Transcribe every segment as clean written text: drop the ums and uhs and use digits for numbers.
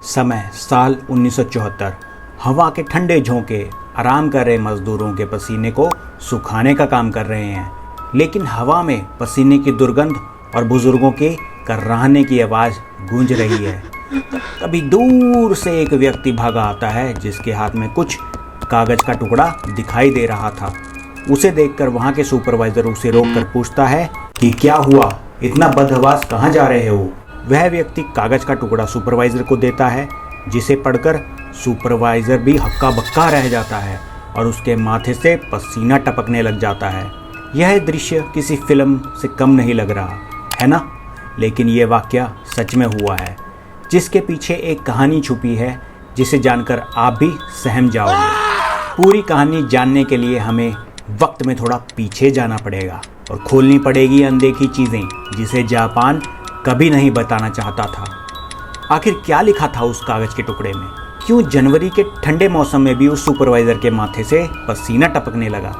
समय साल 1974। हवा के ठंडे झोंके आराम कर रहे मजदूरों के पसीने को सुखाने का काम कर रहे हैं, लेकिन हवा में पसीने की दुर्गंध और बुजुर्गों के कर्राहने की आवाज़ गूंज रही है। तभी दूर से एक व्यक्ति भागा आता है जिसके हाथ में कुछ कागज का टुकड़ा दिखाई दे रहा था। उसे देखकर वहाँ के सुपरवाइजर उसे रोककर पूछता है कि क्या हुआ, इतना बदहवास कहाँ जा रहे हो। वह व्यक्ति कागज का टुकड़ा सुपरवाइजर को देता है, जिसे पढ़कर सुपरवाइजर भी हक्का बक्का रह जाता है और उसके माथे से पसीना टपकने लग जाता है। यह दृश्य किसी फिल्म से कम नहीं लग रहा है ना, लेकिन यह वाकया सच में हुआ है, जिसके पीछे एक कहानी छुपी है जिसे जानकर आप भी सहम जाओगे। पूरी कहानी जानने के लिए हमें वक्त में थोड़ा पीछे जाना पड़ेगा और खोलनी पड़ेगी अनदेखी चीज़ें जिसे जापान कभी नहीं बताना चाहता था। आखिर क्या लिखा था उस कागज के टुकड़े में? क्यों जनवरी के ठंडे मौसम में भी उस सुपरवाइजर के माथे से पसीना टपकने लगा?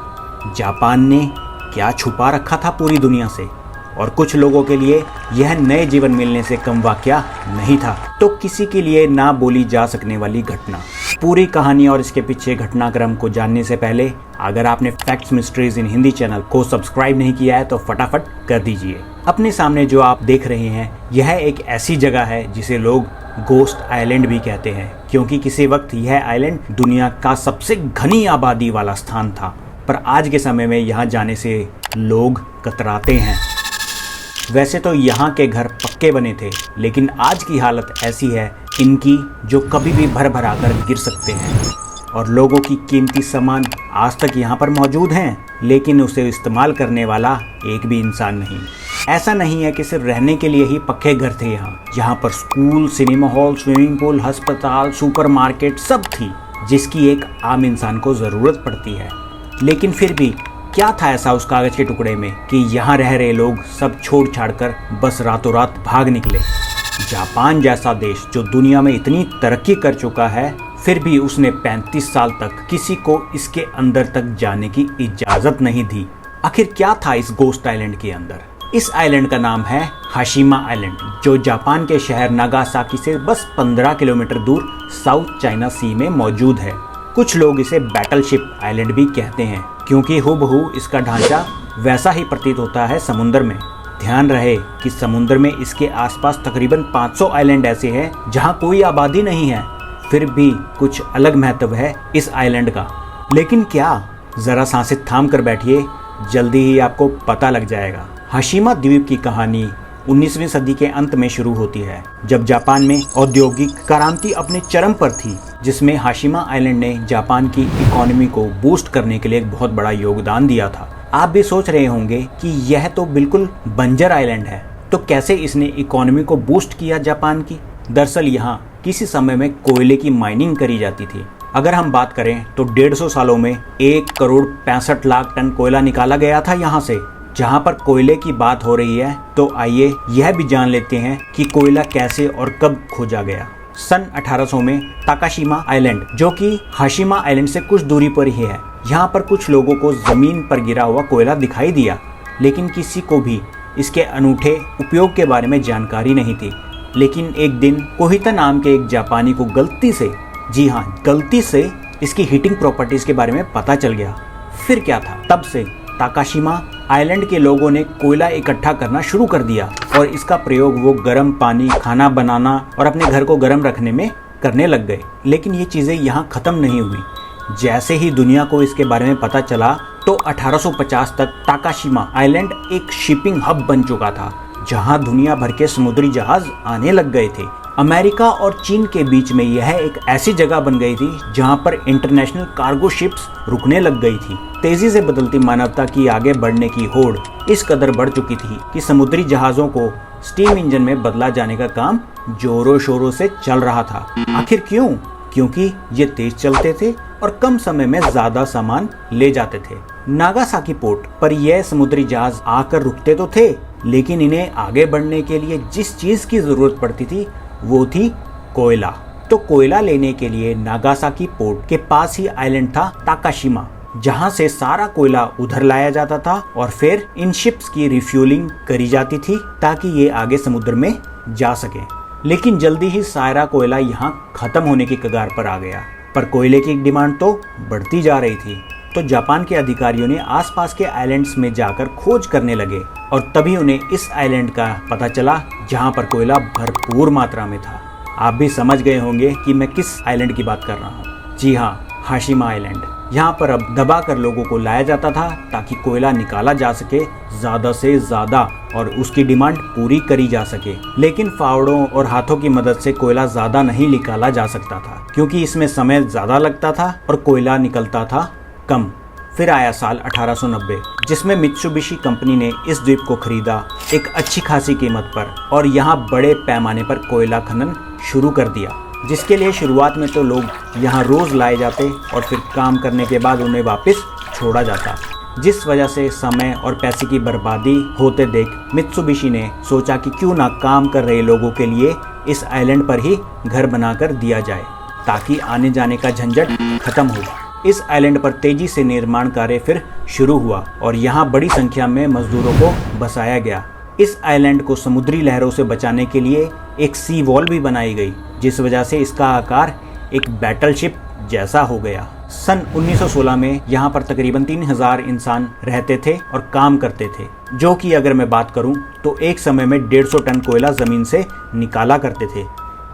जापान ने क्या छुपा रखा था पूरी दुनिया से? और कुछ लोगों के लिए यह नए जीवन मिलने से कम वाकया नहीं था, तो किसी के लिए ना बोली जा सकने वाली घटना। पूरी कहानी और इसके पीछे घटनाक्रम को जानने से पहले अगर आपने फैक्ट्स मिस्ट्रीज इन हिंदी चैनल को सब्सक्राइब नहीं किया है तो फटाफट कर दीजिए। अपने सामने जो आप देख रहे हैं यह एक ऐसी जगह है जिसे लोग गोस्ट आइलैंड भी कहते हैं, क्योंकि किसी वक्त यह आइलैंड दुनिया का सबसे घनी आबादी वाला स्थान था, पर आज के समय में यहाँ जाने से लोग कतराते हैं। वैसे तो यहाँ के घर पक्के बने थे, लेकिन आज की हालत ऐसी है इनकी जो कभी भी भर भरा कर गिर सकते हैं और लोगों की कीमती सामान आज तक यहाँ पर मौजूद हैं, लेकिन उसे इस्तेमाल करने वाला एक भी इंसान नहीं। ऐसा नहीं है कि सिर्फ रहने के लिए ही पक्के घर थे यहाँ पर school, cinema hall, swimming pool, अस्पताल, सुपरमार्केट सब थी, जिसकी एक आम इंसान को ज़रूरत पड़ती है। लेकिन फिर भी क्या था ऐसा उस कागज के टुकड़े में कि यहाँ रह रहे लोग सब छोड़ छाड़ कर बस रातों रात भाग निकले? जापान जैसा देश जो दुनिया में इतनी तरक्की कर चुका है, फिर भी उसने 35 साल तक किसी को इसके अंदर तक जाने की इजाज़त नहीं दी। आखिर क्या था इस गोस्ट आइलैंड के अंदर? इस आइलैंड का नाम है हाशिमा आइलैंड, जो जापान के शहर नागासाकी से बस 15 किलोमीटर दूर साउथ चाइना सी में मौजूद है। कुछ लोग इसे बैटलशिप आइलैंड भी कहते हैं, क्योंकि हुबहू इसका ढांचा वैसा ही प्रतीत होता है समुद्र में। ध्यान रहे कि समुद्र में इसके आसपास तकरीबन 500 आइलैंड ऐसे हैं जहां कोई आबादी नहीं है, फिर भी कुछ अलग महत्व है इस आइलैंड का। लेकिन क्या? जरा सांसें थाम कर बैठिए, जल्दी ही आपको पता लग जाएगा। हाशिमा द्वीप की कहानी 19वीं सदी के अंत में शुरू होती है, जब जापान में औद्योगिक क्रांति अपने चरम पर थी, जिसमें हाशिमा आइलैंड ने जापान की इकोनॉमी को बूस्ट करने के लिए एक बहुत बड़ा योगदान दिया था। आप भी सोच रहे होंगे कि यह तो बिल्कुल बंजर आइलैंड है, तो कैसे इसने इकोनॉमी को बूस्ट किया जापान की? दरअसल यहाँ किसी समय में कोयले की माइनिंग करी जाती थी। अगर हम बात करें तो 150 सालों में 1,65,00,000 टन कोयला निकाला गया था यहाँ से। जहाँ पर कोयले की बात हो रही है, तो आइए यह भी जान लेते हैं कि कोयला कैसे और कब खोजा गया। सन 1800 में ताकाशिमा आइलैंड, जो कि हाशिमा आइलैंड से कुछ दूरी पर ही है, यहाँ पर कुछ लोगों को जमीन पर गिरा हुआ कोयला दिखाई दिया, लेकिन किसी को भी इसके अनूठे उपयोग के बारे में जानकारी नहीं थी। लेकिन एक दिन कोहिता नाम के एक जापानी को गलती से, जी हाँ गलती से, इसकी हीटिंग प्रॉपर्टीज के बारे में पता चल गया। फिर क्या था? तब से ताकाशिमा आइलैंड के लोगों ने कोयला इकट्ठा करना शुरू कर दिया और इसका प्रयोग वो गर्म पानी, खाना बनाना और अपने घर को गर्म रखने में करने लग गए। लेकिन ये चीज़ें यहाँ ख़त्म नहीं हुई। जैसे ही दुनिया को इसके बारे में पता चला, तो 1850 तक ताकाशिमा आइलैंड एक शिपिंग हब बन चुका था, जहाँ दुनिया भर के समुद्री जहाज आने लग गए थे। अमेरिका और चीन के बीच में यह एक ऐसी जगह बन गई थी जहां पर इंटरनेशनल कार्गो शिप्स रुकने लग गई थी। तेजी से बदलती मानवता की आगे बढ़ने की होड़ इस कदर बढ़ चुकी थी कि समुद्री जहाज़ों को स्टीम इंजन में बदला जाने का काम जोरों शोरों से चल रहा था। आखिर क्यों? क्योंकि ये तेज चलते थे और कम समय में ज्यादा सामान ले जाते थे। नागासाकी पोर्ट पर यह समुद्री जहाज आकर रुकते तो थे, लेकिन इन्हें आगे बढ़ने के लिए जिस चीज की जरूरत पड़ती थी वो थी कोयला। तो कोयला लेने के लिए नागासाकी पोर्ट के पास ही आइलैंड था ताकाशिमा, जहां से सारा कोयला उधर लाया जाता था और फिर इन शिप्स की रिफ्यूलिंग करी जाती थी ताकि ये आगे समुद्र में जा सके। लेकिन जल्दी ही सारा कोयला यहाँ खत्म होने की कगार पर आ गया। पर कोयले की डिमांड तो बढ़ती जा रही थी। तो जापान के अधिकारियों ने आसपास के आइलैंड्स में जाकर खोज करने लगे और तभी उन्हें इस आइलैंड का पता चला जहाँ पर कोयला भरपूर मात्रा में था। आप भी समझ गए होंगे कि मैं किस आइलैंड की बात कर रहा हूँ। जी हाँ, हाशिमा आइलैंड। यहाँ पर अब दबा कर लोगों को लाया जाता था ताकि कोयला निकाला जा सके ज़्यादा से ज़्यादा और उसकी डिमांड पूरी करी जा सके। लेकिन फावड़ों और हाथों की मदद से कोयला ज़्यादा नहीं निकाला जा सकता था क्योंकि इसमें समय ज़्यादा लगता था और कोयला निकलता था कम। फिर आया साल 1890 जिसमें मित्सुबिशी कंपनी ने इस द्वीप को खरीदा एक अच्छी खासी कीमत पर और यहाँ बड़े पैमाने पर कोयला खनन शुरू कर दिया, जिसके लिए शुरुआत में तो लोग यहाँ रोज़ लाए जाते और फिर काम करने के बाद उन्हें वापस छोड़ा जाता। जिस वजह से समय और पैसे की बर्बादी होते देख मित्सुबिशी ने सोचा कि क्यों ना काम कर रहे लोगों के लिए इस आइलैंड पर ही घर बनाकर दिया जाए ताकि आने जाने का झंझट खत्म हो। इस आइलैंड पर तेजी से निर्माण कार्य फिर शुरू हुआ और यहाँ बड़ी संख्या में मजदूरों को बसाया गया। इस आइलैंड को समुद्री लहरों से बचाने के लिए एक सी वॉल भी बनाई गई, जिस वजह से इसका आकार एक बैटलशिप जैसा हो गया। सन 1916 में यहाँ पर तकरीबन 3000 इंसान रहते थे और काम करते थे, जो कि अगर मैं बात करूँ तो एक समय में 150 टन कोयला ज़मीन से निकाला करते थे।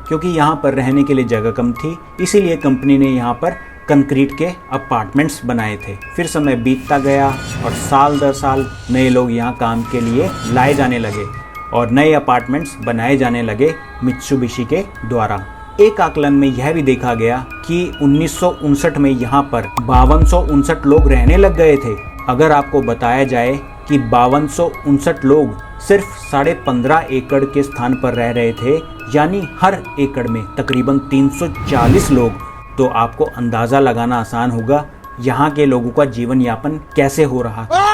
क्योंकि यहाँ पर रहने के लिए जगह कम थी, इसीलिए कंपनी ने यहाँ पर कंक्रीट के अपार्टमेंट्स बनाए थे। फिर समय बीतता गया और साल दर साल नए लोग यहाँ काम के लिए लाए जाने लगे और नए अपार्टमेंट्स बनाए जाने लगे मित्सुबिशी के द्वारा। एक आकलन में यह भी देखा गया कि 1959 में यहाँ पर 5259 लोग रहने लग गए थे। अगर आपको बताया जाए कि 5259 लोग सिर्फ 15.5 एकड़ के स्थान पर रह रहे थे, यानी हर एकड़ में तकरीबन 340 लोग, तो आपको अंदाज़ा लगाना आसान होगा यहाँ के लोगों का जीवन यापन कैसे हो रहा है।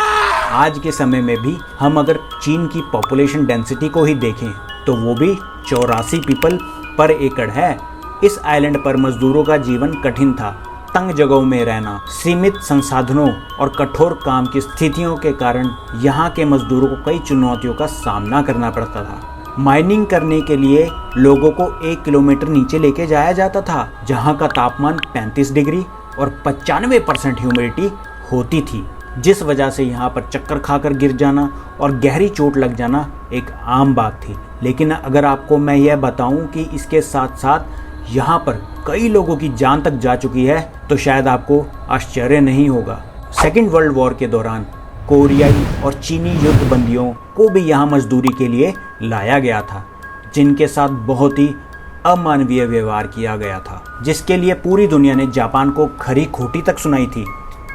आज के समय में भी हम अगर चीन की पॉपुलेशन डेंसिटी को ही देखें तो वो भी 84 पीपल पर एकड़ है। इस आइलैंड पर मजदूरों का जीवन कठिन था। तंग जगहों में रहना, सीमित संसाधनों और कठोर काम की स्थितियों के कारण यहाँ के मजदूरों को कई चुनौतियों का सामना करना पड़ता था। माइनिंग करने के लिए लोगों को 1 किलोमीटर नीचे लेके जाया जाता था, जहाँ का तापमान 35 डिग्री और 95% ह्यूमिडिटी होती थी, जिस वजह से यहाँ पर चक्कर खाकर गिर जाना और गहरी चोट लग जाना एक आम बात थी। लेकिन अगर आपको मैं यह बताऊं कि इसके साथ साथ यहाँ पर कई लोगों की जान तक जा चुकी है तो शायद आपको आश्चर्य नहीं होगा। सेकेंड वर्ल्ड वॉर के दौरान कोरियाई और चीनी युद्ध बंदियों को भी यहाँ मजदूरी के लिए लाया गया था, जिनके साथ बहुत ही अमानवीय व्यवहार किया गया था, जिसके लिए पूरी दुनिया ने जापान को खरी खोटी तक सुनाई थी।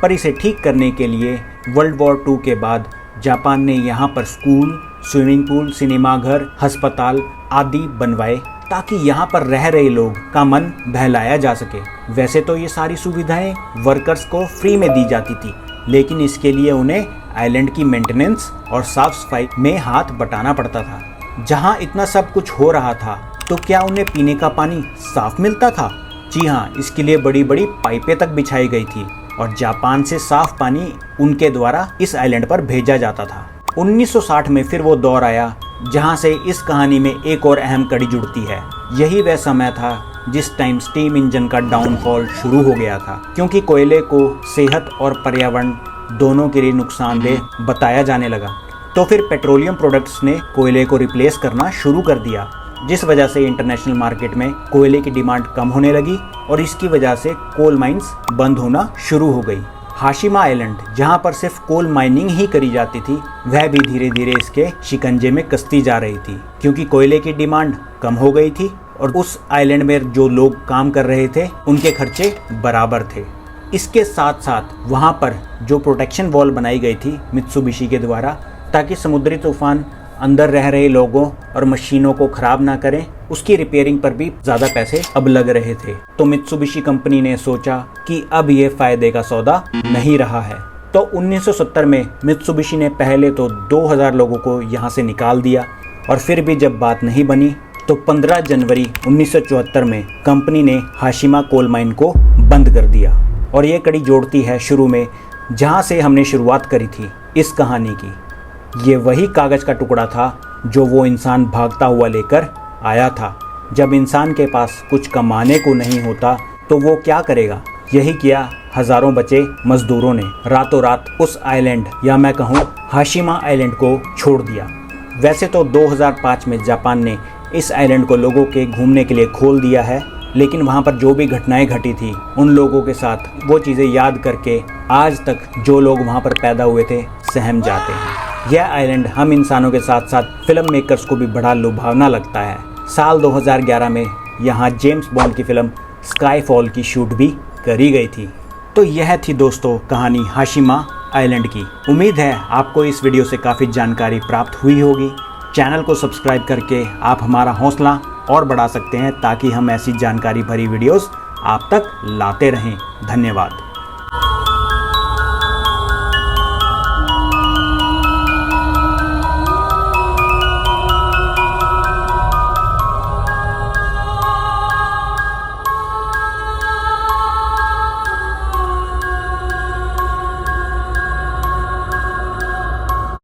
पर इसे ठीक करने के लिए वर्ल्ड वॉर 2 के बाद जापान ने यहाँ पर स्कूल, स्विमिंग पूल, सिनेमाघर, अस्पताल आदि बनवाए ताकि यहाँ पर रह रहे लोग का मन बहलाया जा सके। वैसे तो ये सारी सुविधाएं वर्कर्स को फ्री में दी जाती थी, लेकिन इसके लिए उन्हें आइलैंड की मेंटेनेंस और साफ सफाई में हाथ बटाना पड़ता था। जहाँ इतना सब कुछ हो रहा था तो क्या उन्हें पीने का पानी साफ मिलता था? जी हाँ, इसके लिए बड़ी बड़ी पाइपें तक बिछाई गई थी और जापान से साफ पानी उनके द्वारा इस आइलैंड पर भेजा जाता था। 1960 में फिर वो दौर आया जहां से इस कहानी में एक और अहम कड़ी जुड़ती है। यही वह समय था जिस टाइम स्टीम इंजन का डाउनफॉल शुरू हो गया था, क्योंकि कोयले को सेहत और पर्यावरण दोनों के लिए नुकसानदेह बताया जाने लगा। तो फिर पेट्रोलियम प्रोडक्ट्स ने कोयले को रिप्लेस करना शुरू कर दिया, जिस वजह से इंटरनेशनल मार्केट में कोयले की डिमांड कम होने लगी और इसकी वजह से कोल माइंस बंद होना शुरू हो गई। हाशिमा आइलैंड, जहां पर सिर्फ कोल माइनिंग ही करी जाती थी, वह भी धीरे धीरे इसके शिकंजे में कसती जा रही थी, क्योंकि कोयले की डिमांड कम हो गई थी और उस आइलैंड में जो लोग काम कर रहे थे उनके खर्चे बराबर थे। इसके साथ साथ वहां पर जो प्रोटेक्शन वॉल बनाई गई थी मित्सुबिशी के द्वारा, ताकि समुद्री तूफान अंदर रह रहे लोगों और मशीनों को खराब ना करें, उसकी रिपेयरिंग पर भी ज़्यादा पैसे अब लग रहे थे। तो मित्सुबिशी कंपनी ने सोचा कि अब ये फ़ायदे का सौदा नहीं रहा है। तो 1970 में मित्सुबिशी ने पहले तो 2000 लोगों को यहाँ से निकाल दिया और फिर भी जब बात नहीं बनी तो 15 जनवरी 1974 में कंपनी ने हाशिमा कोल माइन को बंद कर दिया। और ये कड़ी जोड़ती है शुरू में जहाँ से हमने शुरुआत करी थी इस कहानी की। ये वही कागज़ का टुकड़ा था जो वो इंसान भागता हुआ लेकर आया था, जब इंसान के पास कुछ कमाने को नहीं होता तो वो क्या करेगा। यही किया हजारों बचे मजदूरों ने। रातों रात उस आइलैंड या मैं कहूँ हाशिमा आइलैंड को छोड़ दिया। वैसे तो 2005 में जापान ने इस आइलैंड को लोगों के घूमने के लिए खोल दिया है, लेकिन वहाँ पर जो भी घटनाएं घटी थी उन लोगों के साथ वो चीज़ें याद करके आज तक जो लोग वहाँ पर पैदा हुए थे सहम जाते हैं। यह आइलैंड हम इंसानों के साथ साथ फिल्म मेकर्स को भी बड़ा लुभावना लगता है। साल 2011 में यहाँ जेम्स बॉन्ड की फिल्म स्काईफॉल की शूट भी करी गई थी। तो यह थी दोस्तों कहानी हाशिमा आइलैंड की। उम्मीद है आपको इस वीडियो से काफ़ी जानकारी प्राप्त हुई होगी। चैनल को सब्सक्राइब करके आप हमारा हौसला और बढ़ा सकते हैं ताकि हम ऐसी जानकारी भरी वीडियोस आप तक लाते रहें। धन्यवाद।